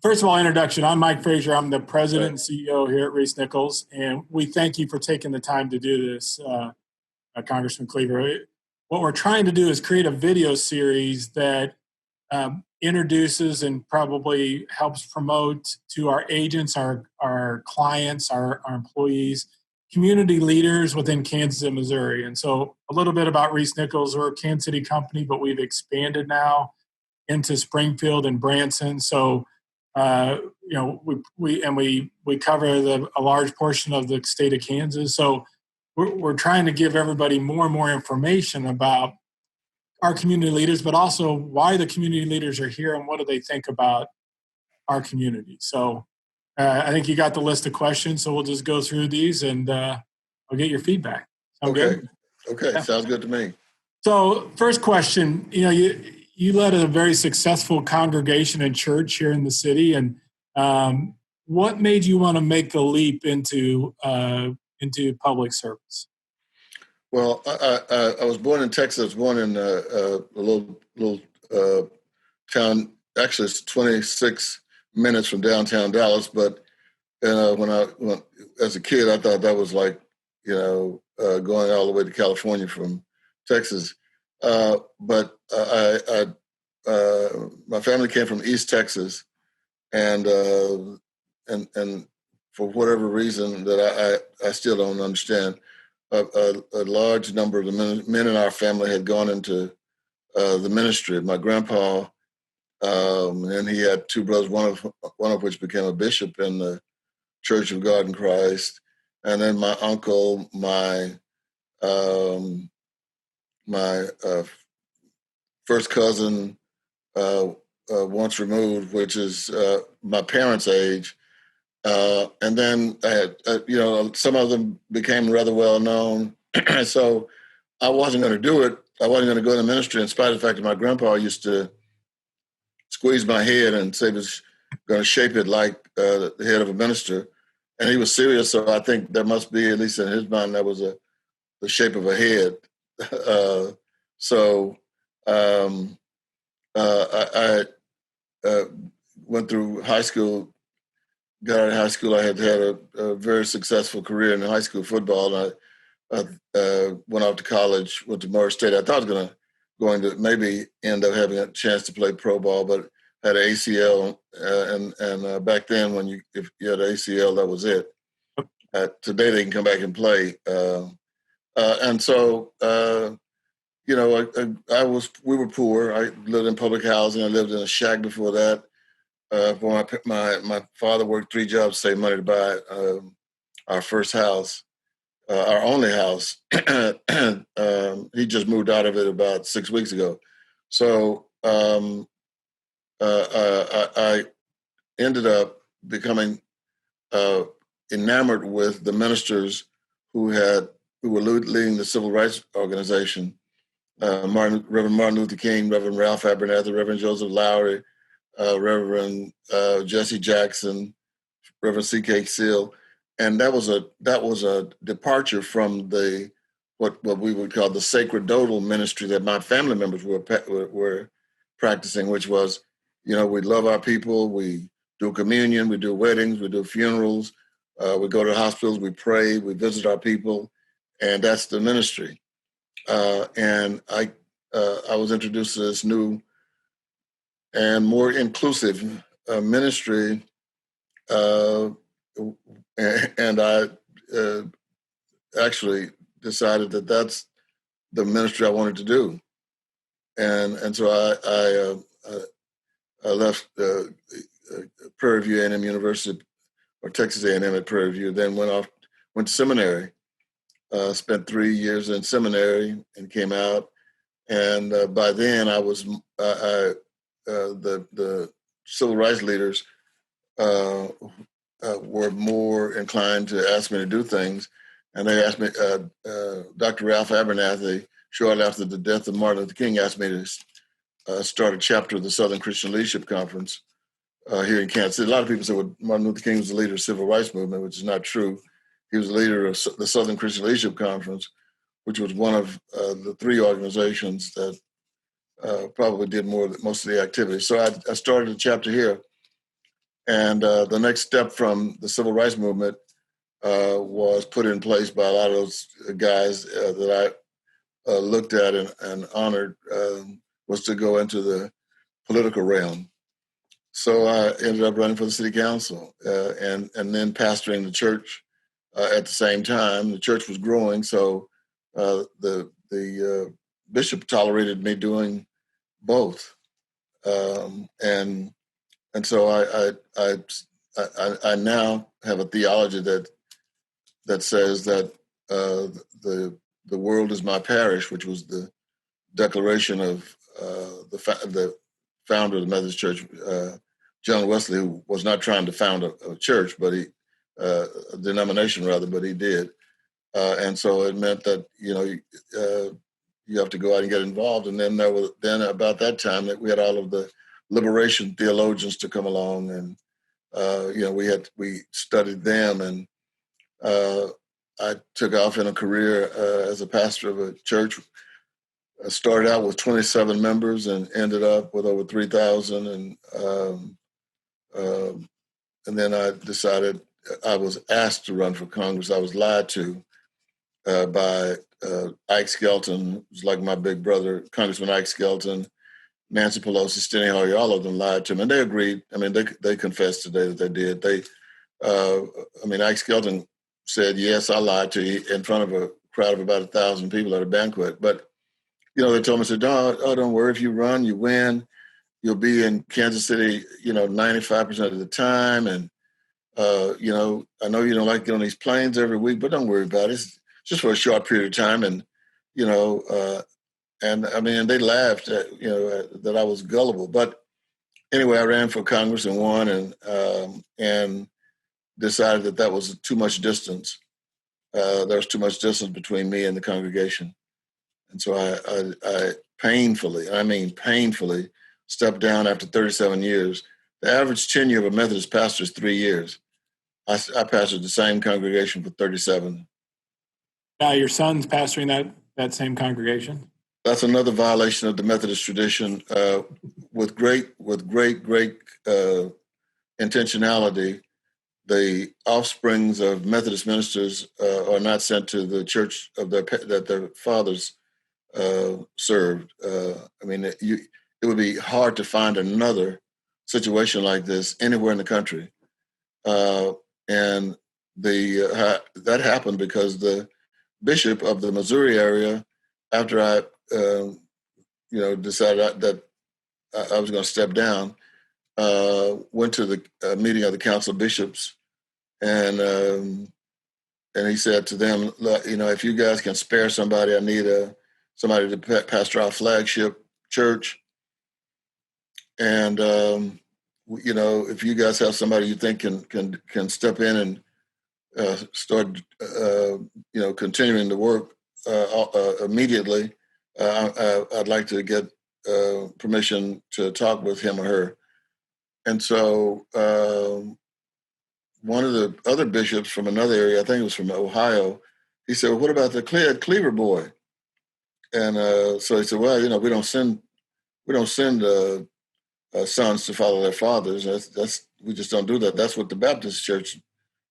First of all, introduction. I'm Mike Frazier. I'm the president and Right. CEO here at ReeceNichols, and we thank you for taking the time to do this, Congressman Cleaver. What we're trying to do is create a video series that introduces and probably helps promote to our agents, our clients, our employees, community leaders within Kansas and Missouri. And so a little bit about ReeceNichols. We're a Kansas City company, but we've expanded now into Springfield and Branson. So we cover a large portion of the state of Kansas. So we're trying to give everybody more and more information about our community leaders, but also why the community leaders are here and what do they think about our community. So I think you got the list of questions, so we'll just go through these and I'll get your feedback. Sound good? Okay. Yeah. Sounds good to me. So first question, you led a very successful congregation and church here in the city, and what made you want to make the leap into public service? Well, I was born in Texas. I was born in a little town. Actually, it's 26 minutes from downtown Dallas. But when as a kid, I thought that was like going all the way to California from Texas. But my family came from East Texas, and for whatever reason that I still don't understand, a large number of the men in our family had gone into the ministry. My grandpa, and he had two brothers, one of which became a bishop in the Church of God in Christ, and then my uncle, my first cousin, once removed, which is my parents' age. And then I had, some of them became rather well known. So I wasn't going to do it. I wasn't going to go into ministry, in spite of the fact that my grandpa used to squeeze my head and say he was going to shape it like the head of a minister. And he was serious. So I think there must be, at least in his mind, that was the shape of a head. I went through high school. Got out of high school, I had a very successful career in high school football. And I went off to college, went to Morris State. I thought I was going to maybe end up having a chance to play pro ball, but had an ACL. And back then, if you had an ACL, that was it. Today, they can come back and play. We were poor. I lived in public housing. I lived in a shack before that. My father worked 3 jobs to save money to buy our first house, our only house. He just moved out of it about 6 weeks ago. So I ended up becoming enamored with the ministers who were leading the civil rights organization. Reverend Martin Luther King, Reverend Ralph Abernathy, Reverend Joseph Lowry, Reverend Jesse Jackson, Reverend C.K. Seal, and that was a departure from what we would call the sacerdotal ministry that my family members were practicing, which was, we love our people, we do communion, we do weddings, we do funerals, we go to hospitals, we pray, we visit our people, and that's the ministry. And I was introduced to this new and more inclusive ministry, and I actually decided that that's the ministry I wanted to do, and so I left Prairie View A&M University, or Texas A&M at Prairie View, then went to seminary, spent 3 years in seminary, and came out, and by then I was the civil rights leaders were more inclined to ask me to do things. And they asked me, Dr. Ralph Abernathy, shortly after the death of Martin Luther King, asked me to start a chapter of the Southern Christian Leadership Conference here in Kansas City. A lot of people say, well, Martin Luther King was the leader of the civil rights movement, which is not true. He was the leader of the Southern Christian Leadership Conference, which was one of the 3 organizations that probably did most of the activities. So I started a chapter here. And the next step from the civil rights movement was put in place by a lot of those guys that I looked at and honored, was to go into the political realm. So I ended up running for the city council and then pastoring the church at the same time. The church was growing, so the bishop tolerated me doing both, and so I now have a theology that says that the world is my parish, which was the declaration of the founder of the Methodist Church, John Wesley, who was not trying to found a church, but a denomination rather, but he did. And so it meant that, you have to go out and get involved. And then about that time that we had all of the liberation theologians to come along, and we studied them, and I took off in a career as a pastor of a church. I started out with 27 members and ended up with over 3,000. And then I decided, I was asked to run for Congress. I was lied to by Ike Skelton, who's like my big brother, Congressman Ike Skelton, Nancy Pelosi, Steny Hoyer, all of them lied to me. And they agreed. I mean, they confessed today that they did. Ike Skelton said, yes, I lied to you in front of a crowd of about 1,000 people at a banquet. But, they told me, said, don't worry, if you run, you win. You'll be in Kansas City, 95% of the time. And, I know you don't like getting on these planes every week, but don't worry about it. It's just for a short period of time. And, they laughed at, that I was gullible. But anyway, I ran for Congress and won, and decided that was too much distance. There was too much distance between me and the congregation. And so I painfully, stepped down after 37 years. The average tenure of a Methodist pastor is 3 years. I pastored the same congregation for 37. Now your son's pastoring that same congregation? That's another violation of the Methodist tradition. With great intentionality, the offsprings of Methodist ministers are not sent to the church that their fathers served. It would be hard to find another situation like this anywhere in the country. And that happened because the bishop of the Missouri area, after I decided that I was going to step down, went to the meeting of the Council of Bishops, and he said to them, if you guys can spare somebody, I need somebody to pastor our flagship church. And, if you guys have somebody you think can step in and start, continuing the work immediately, I'd like to get permission to talk with him or her. And so one of the other bishops from another area, I think it was from Ohio, he said, well, what about the Cleaver boy? And so he said, well, we don't send sons to follow their fathers. We just don't do that. That's what the Baptist church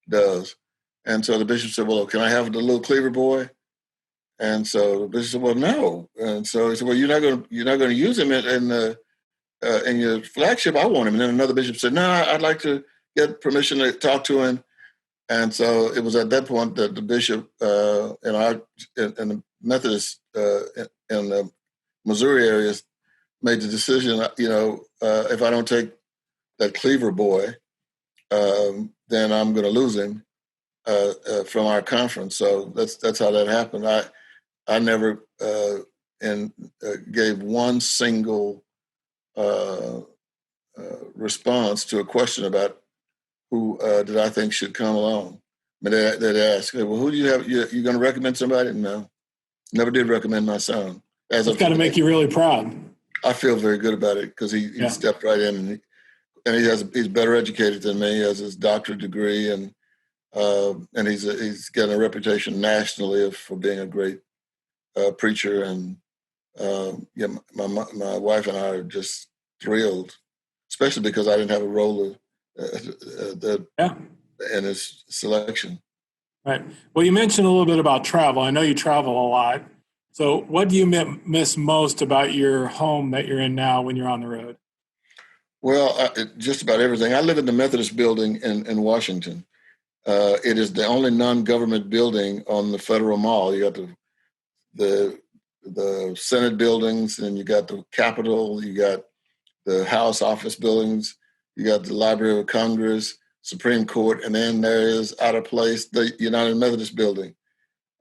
does. And so the bishop said, well, can I have the little Cleaver boy? And so the bishop said, well, no. And so he said, well, you're not going to use him in your flagship. I want him. And then another bishop said, no, I'd like to get permission to talk to him. And so it was at that point that the bishop in the Methodist in the Missouri areas made the decision, if I don't take that Cleaver boy, then I'm going to lose him from our conference. So that's how that happened. I never gave one single response to a question about who did I think should come along. But they'd ask, well, who do you have? You going to recommend somebody? No, never did recommend my son. It's got to make you really proud. I feel very good about it because he stepped right in, and he's better educated than me. He has his doctorate degree, and he's got a reputation nationally for being a great preacher. And my wife and I are just thrilled, especially because I didn't have a role Yeah. and its selection. Right. Well, you mentioned a little bit about travel. I know you travel a lot. So, what do you miss most about your home that you're in now when you're on the road? Well, just about everything. I live in the Methodist building in Washington. It is the only non-government building on the Federal Mall. You got the the Senate buildings, and you got the Capitol, you got the House office buildings, you got the Library of Congress, Supreme Court, and then there is out of place the United Methodist building.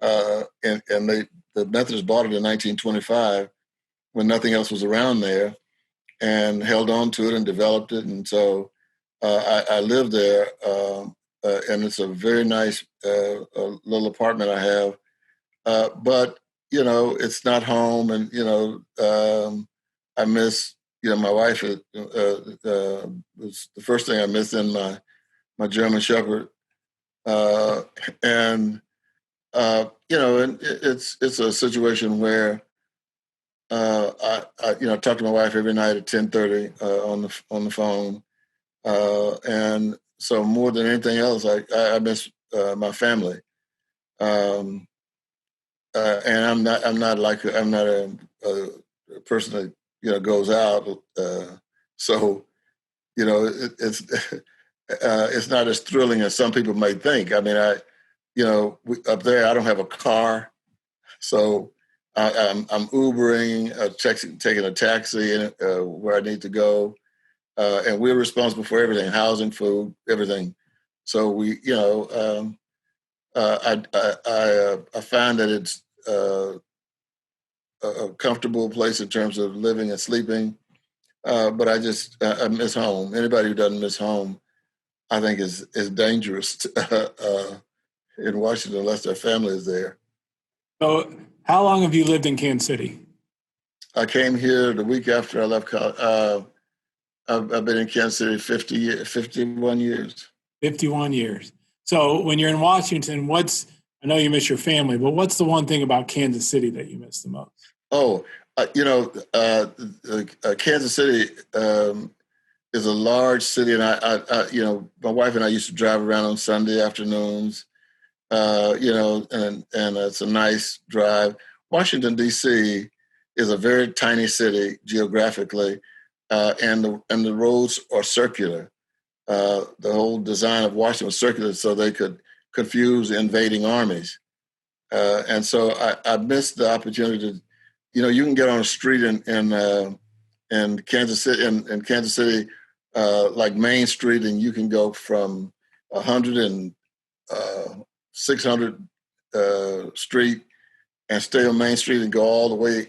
And the Methodists bought it in 1925 when nothing else was around there, and held on to it and developed it. And so I live there, and it's a very nice little apartment I have. But it's not home, and I miss. My wife was the first thing I missed in my German Shepherd, and and it's a situation where I talk to my wife every night at 10:30 on the phone, and so more than anything else, I miss my family. Um, and I'm not a person that goes out. So it's it's not as thrilling as some people might think. I mean, up there I don't have a car, so I'm Ubering, taking a taxi where I need to go, and we're responsible for everything: housing, food, everything. So I find that it's a comfortable place in terms of living and sleeping. But I miss home. Anybody who doesn't miss home, I think, is dangerous in Washington unless their family is there. So, how long have you lived in Kansas City? I came here the week after I left college. I've been in Kansas City 51 years. 51 years. So, when you're in Washington, I know you miss your family, but what's the one thing about Kansas City that you miss the most? Oh, Kansas City is a large city, and my wife and I used to drive around on Sunday afternoons, and it's a nice drive. Washington, D.C. is a very tiny city geographically, and the roads are circular. The whole design of Washington was circular so they could confuse invading armies. And so I missed the opportunity to, you can get on a street in Kansas City, in Kansas City, like Main Street, and you can go from 100 and 600 Street and stay on Main Street and go all the way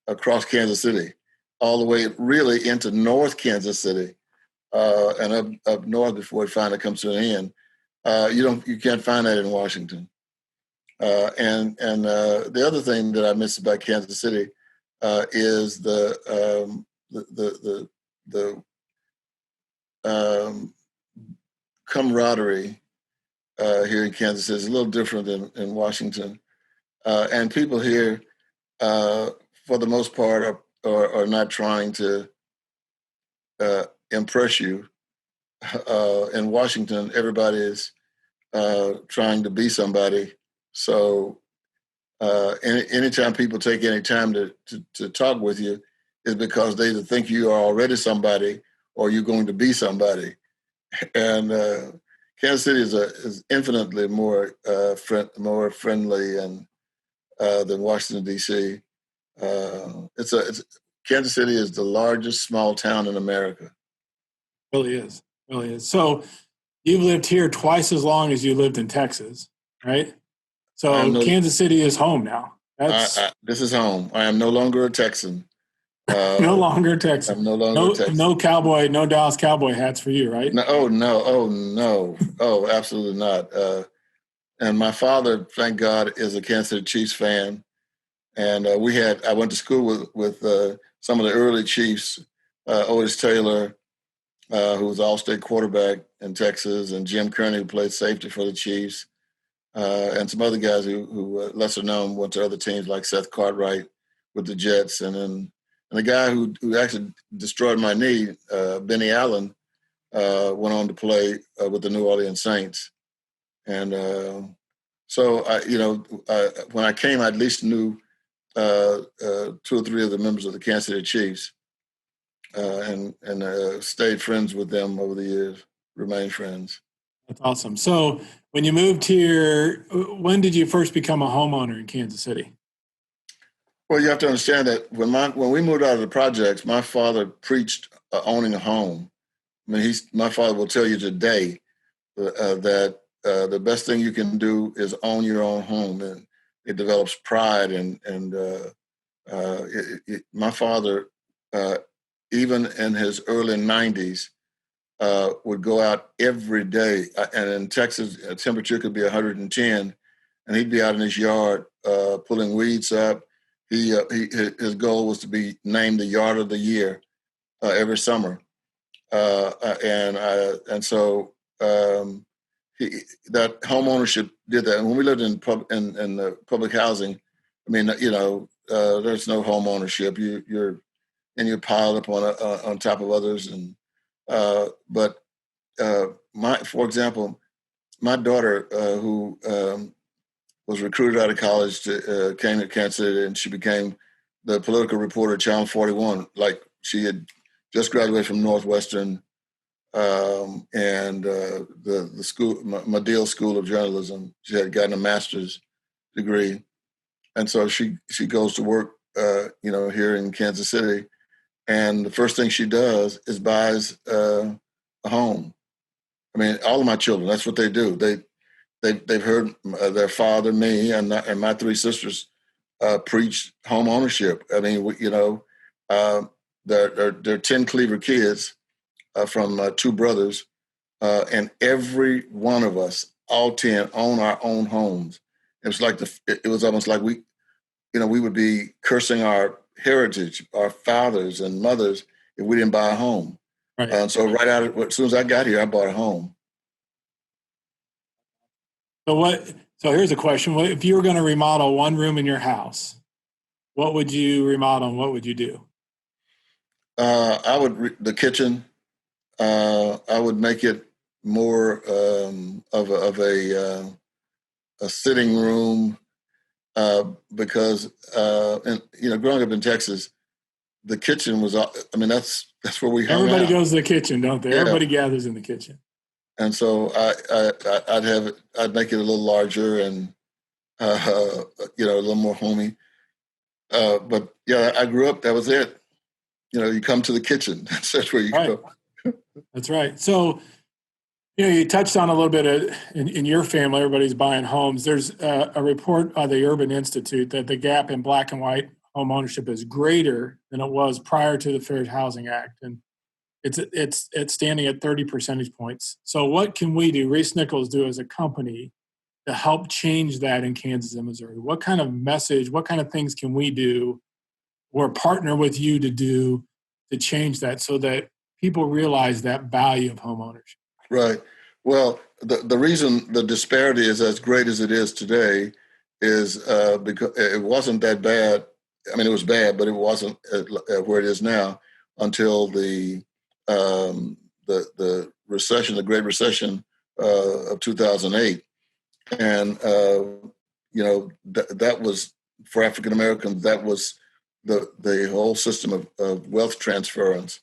across Kansas City, all the way really into North Kansas City, and up north before it finally comes to an end. You can't find that in Washington. And the other thing that I miss about Kansas City is the camaraderie here in Kansas City. Is a little different than in Washington, and people here, for the most part, are not trying to impress you. In Washington, everybody is trying to be somebody. So anytime people take any time to talk with you is because they either think you are already somebody or you're going to be somebody. And Kansas City is infinitely more friendly and than Washington, D.C. Kansas City is the largest small town in America. Really is. Really is. So you've lived here twice as long as you lived in Texas, right? So Kansas City is home now. This is home. I am no longer a Texan. No longer a Texan. I'm no longer a Texan. No Cowboy, no Dallas Cowboy hats for you, right? No, oh, absolutely not. And my father, thank God, is a Kansas City Chiefs fan. And I went to school with some of the early Chiefs, Otis Taylor, who was all-state quarterback in Texas, and Jim Kearney, who played safety for the Chiefs, and some other guys who lesser known went to other teams like Seth Cartwright with the Jets, and the guy who actually destroyed my knee, Benny Allen, went on to play with the New Orleans Saints. And so, when I came, I at least knew 2 or 3 of the members of the Kansas City Chiefs, and stayed friends with them over the years, remained friends. That's awesome. So when you moved here, when did you first become a homeowner in Kansas City? Well, you have to understand that when we moved out of the projects, my father preached owning a home. I mean, my father will tell you today that the best thing you can do is own your own home, and it develops pride. My father, even in his early 90s, would go out every day. And in Texas, temperature could be 110, and he'd be out in his yard pulling weeds up. His goal was to be named the Yard of the Year every summer, and so that home ownership did that. And when we lived in public housing, I mean, there's no home ownership. You're piled up on top of others, and for example, my daughter, who was recruited out of college, came to Kansas City, and she became the political reporter at Channel 41. Like, she had just graduated from Northwestern, and the school, Medill School of Journalism. She had gotten a master's degree, and so she goes to work, here in Kansas City, and the first thing she does is buys a home. I mean, all of my children, that's what they do. They've heard their father, me, and my 3 sisters preach home ownership. I mean, there are 10 Cleaver kids from 2 brothers, and every one of us, all 10, own our own homes. It was like it was almost like we would be cursing our heritage, our fathers and mothers, if we didn't buy a home. Right. So as soon as I got here, I bought a home. So here's a question. If you were going to remodel one room in your house, what would you remodel and what would you do? The kitchen. I would make it more of a sitting room, because growing up in Texas, the kitchen was. I mean, that's where we hung Everybody out. goes to the kitchen, don't they? Yeah. Everybody gathers in the kitchen. And so I'd make it a little larger and a little more homey. But yeah, I grew up. That was it. You come to the kitchen. That's where you go. That's right. So, you touched on a little bit in your family, everybody's buying homes. There's a report by the Urban Institute that the gap in black and white home ownership is greater than it was prior to the Fair Housing Act. And it's standing at 30 percentage points. So what can we do, ReeceNichols do as a company, to help change that in Kansas and Missouri? What kind of message, what kind of things can we do or partner with you to do to change that so that people realize that value of home ownership? Right. Well, the reason the disparity is as great as it is today is because it wasn't that bad. I mean, it was bad, but it wasn't where it is now until the recession, the Great Recession of 2008, and that was for African Americans. That was the whole system of wealth transference,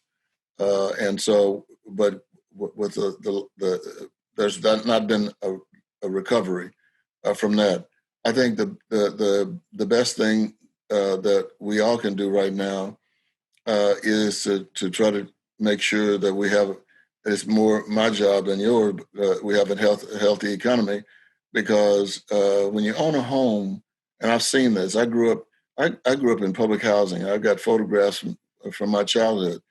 and so, but with there's not been a recovery from that. I think the best thing that we all can do right now is to try to make sure that we have. It's more my job than yours. We have a healthy economy, because when you own a home, and I've seen this. I grew up in public housing. I've got photographs from my childhood.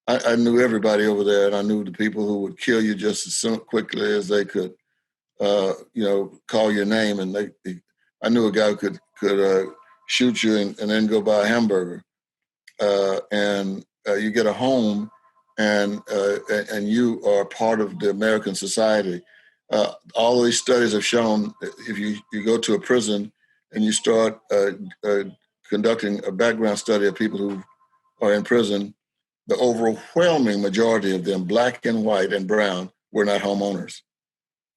I knew everybody over there, and I knew the people who would kill you just as quickly as they could, call your name. And I knew a guy who could shoot you and then go buy a hamburger. And you get a home, and you are part of the American society. All these studies have shown if you go to a prison and you start conducting a background study of people who are in prison, the overwhelming majority of them, black and white and brown, were not homeowners.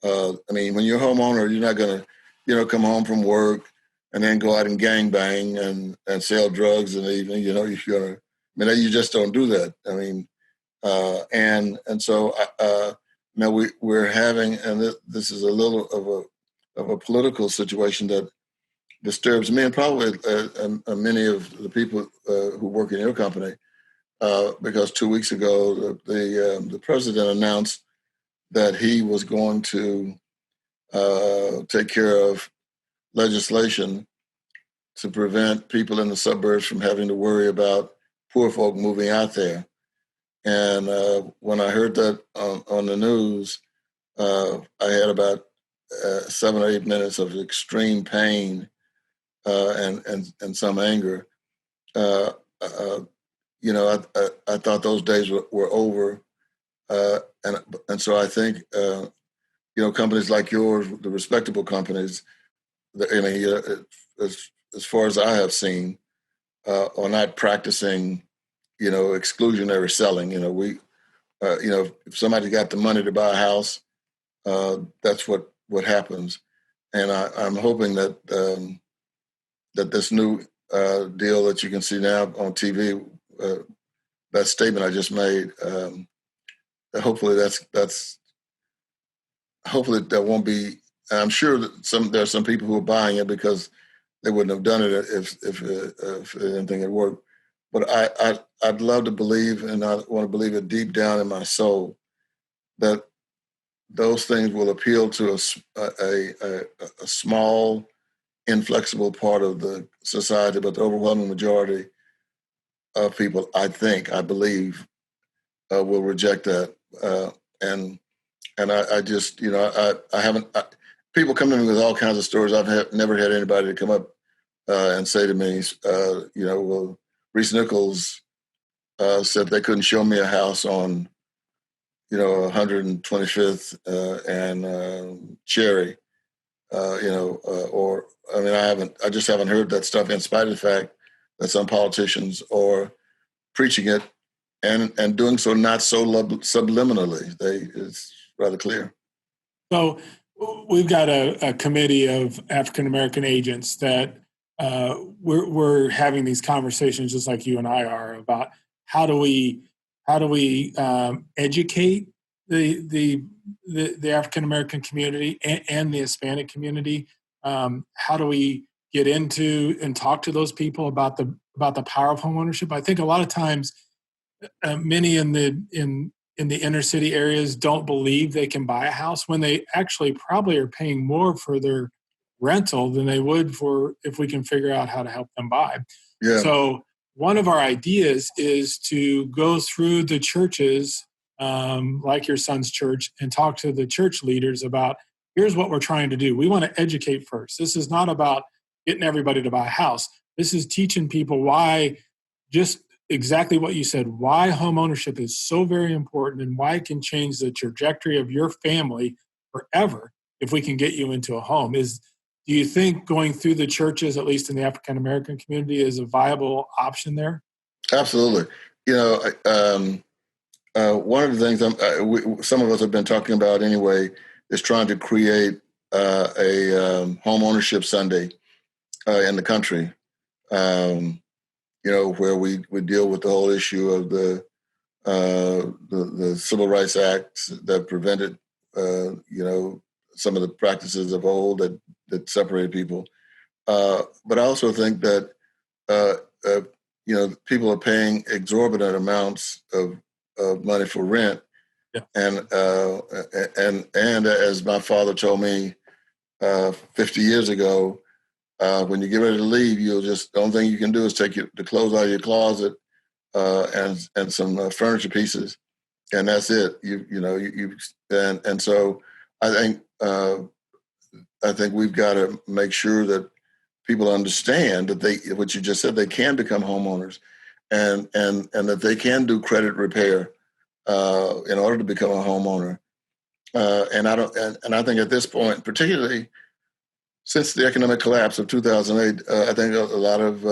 I mean, when you're a homeowner, you're not going to, come home from work and then go out and gangbang and sell drugs in the evening. You just don't do that. I mean, and so now we're having, and this is a little of a political situation that disturbs me and probably many of the people who work in your company, because 2 weeks ago the president announced that he was going to take care of legislation to prevent people in the suburbs from having to worry about poor folk moving out there. And when I heard that on the news, I had about 7 or 8 minutes of extreme pain and some anger. I thought those days were over, and so I think companies like yours, the respectable companies, as far as I have seen, are not practicing, exclusionary selling. If somebody got the money to buy a house, that's what happens. And I'm hoping that that this new deal that you can see now on TV, that statement I just made, hopefully hopefully that won't be. I'm sure that there are some people who are buying it because they wouldn't have done it if anything had worked. But I'd love to believe, and I want to believe it deep down in my soul, that those things will appeal to a small, inflexible part of the society, but the overwhelming majority of people, I believe, will reject that. And I just, I haven't. People come to me with all kinds of stories. I've never had anybody to come up and say to me, well, ReeceNichols said they couldn't show me a house on, 125th and Cherry, or I mean, I just haven't heard that stuff, in spite of the fact that some politicians are preaching it and doing so not so subliminally. It's rather clear. So we've got a committee of African American agents that we're having these conversations, just like you and I are, about how do we educate the African American community and the Hispanic community. How do we get into and talk to those people about the power of homeownership? I think a lot of times, many in the inner city areas don't believe they can buy a house when they actually probably are paying more for their rental than they would for if we can figure out how to help them buy. Yeah. So one of our ideas is to go through the churches, like your son's church, and talk to the church leaders about, here's what we're trying to do. We want to educate first. This is not about getting everybody to buy a house. This is teaching people why, just exactly what you said, why home ownership is so very important and why it can change the trajectory of your family forever if we can get you into a home. Do you think going through the churches, at least in the African American community, is a viable option there? Absolutely. One of the things some of us have been talking about anyway is trying to create a home ownership Sunday in the country. Where we deal with the whole issue of the Civil Rights Acts that prevented, some of the practices of old that separated people. But I also think that, people are paying exorbitant amounts of money for rent. Yeah. And as my father told me 50 years ago, when you get ready to leave, the only thing you can do is take the clothes out of your closet and some furniture pieces, and that's it. And so I think we've got to make sure that people understand that what you just said, they can become homeowners, and that they can do credit repair in order to become a homeowner. And I think at this point, particularly since the economic collapse of 2008, I think a lot of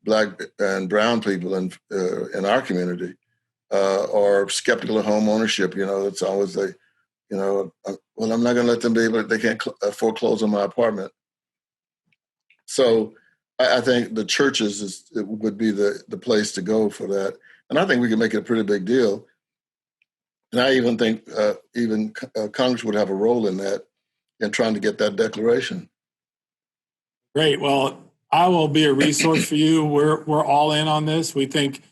Black and brown people in our community are skeptical of home ownership. It's always well, I'm not going to let them be able. They can't foreclose on my apartment. So I think the churches would be the place to go for that, and I think we can make it a pretty big deal. And I even think Congress would have a role in that, in trying to get that declaration. Great. Well, I will be a resource for you. We're all in on this. We think,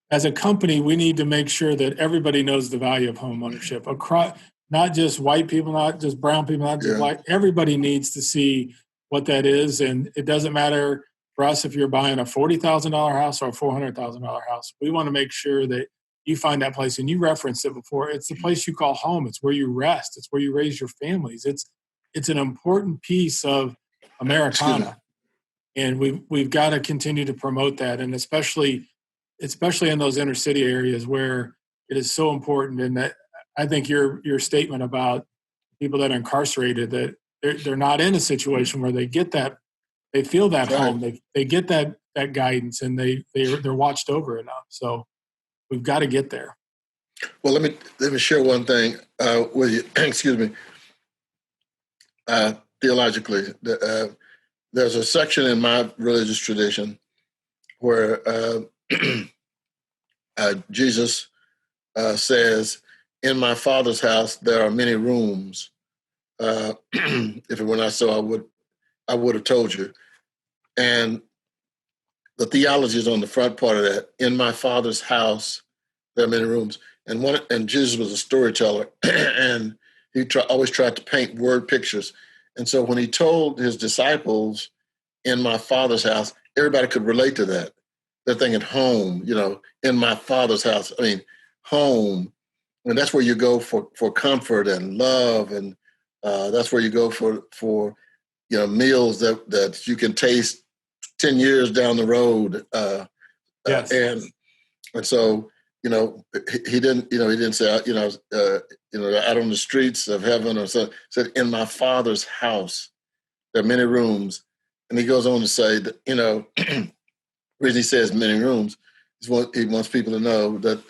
as a company, we need to make sure that everybody knows the value of home ownership across, not just white people, not just brown people, not just black. Everybody needs to see what that is. And it doesn't matter for us if you're buying a $40,000 house or a $400,000 house. We want to make sure that you find that place. And you referenced it before. It's the place you call home. It's where you rest. It's where you raise your families. It's an important piece of Americana. And we've got to continue to promote that. And especially in those inner city areas where it is so important. And that I think your statement about people that are incarcerated, that they're not in a situation where they get that, they feel that home, they get that guidance, and they're watched over enough. So we've got to get there. Well, let me share one thing with you. Excuse me. Theologically, there's a section in my religious tradition where Jesus says, "In my Father's house there are many rooms. If it were not so, I would have told you." And the theology is on the front part of that. In my Father's house there are many rooms. And Jesus was a storyteller, and he always tried to paint word pictures. And so when he told his disciples, "In my Father's house," everybody could relate to that. They're thinking home, in my Father's house. I mean, home. And that's where you go for comfort and love. And that's where you go for meals that you can taste 10 years down the road. Yes. And so, he didn't say, out on the streets of heaven, or so. Said, "In my Father's house there are many rooms." And he goes on to say that, the reason he says many rooms is he wants people to know that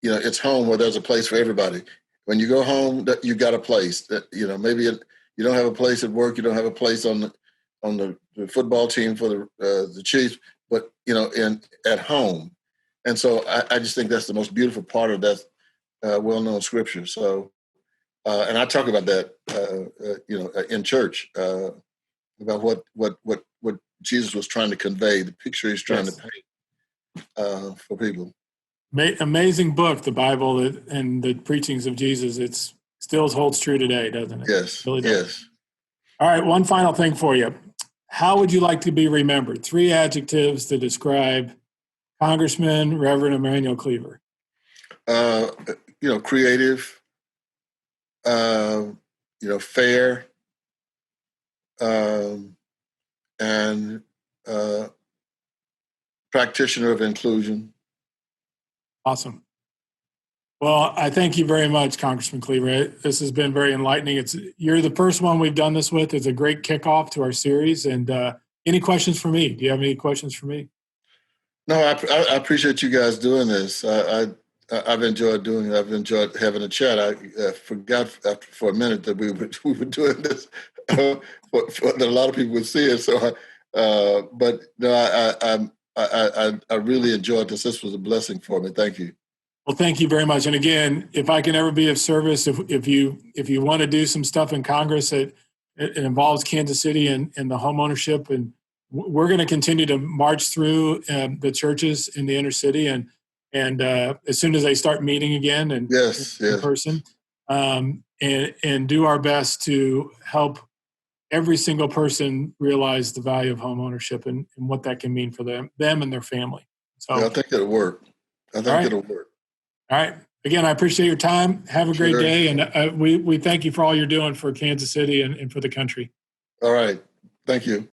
it's home where there's a place for everybody. When you go home, that you got a place. That maybe you don't have a place at work, you don't have a place on the football team for the Chiefs, but at home. And so I just think that's the most beautiful part of that well-known scripture. So, and I talk about that, in church, about what Jesus was trying to convey, the picture he's trying to paint for people. Amazing book, the Bible, and the preachings of Jesus. It still holds true today, doesn't it? Yes. It really does. Yes. All right, one final thing for you. How would you like to be remembered? 3 adjectives to describe Congressman Reverend Emanuel Cleaver. Creative, fair, and practitioner of inclusion. Awesome. Well, I thank you very much, Congressman Cleaver. This has been very enlightening. You're the first one we've done this with. It's a great kickoff to our series. And any questions for me? Do you have any questions for me? No, I appreciate you guys doing this. I've enjoyed doing it. I've enjoyed having a chat. I forgot for a minute that we were doing this, that a lot of people would see it. So, but no, I really enjoyed this. This was a blessing for me. Thank you. Well, thank you very much. And again, if I can ever be of service, if you want to do some stuff in Congress that it involves Kansas City and the home ownership, and we're going to continue to march through the churches in the inner city, and as soon as they start meeting again and in person, and do our best to help every single person realize the value of home ownership and what that can mean for them and their family. So I think it'll work. It'll work. All right. Again, I appreciate your time. Have a great day. And we thank you for all you're doing for Kansas City and for the country. All right. Thank you.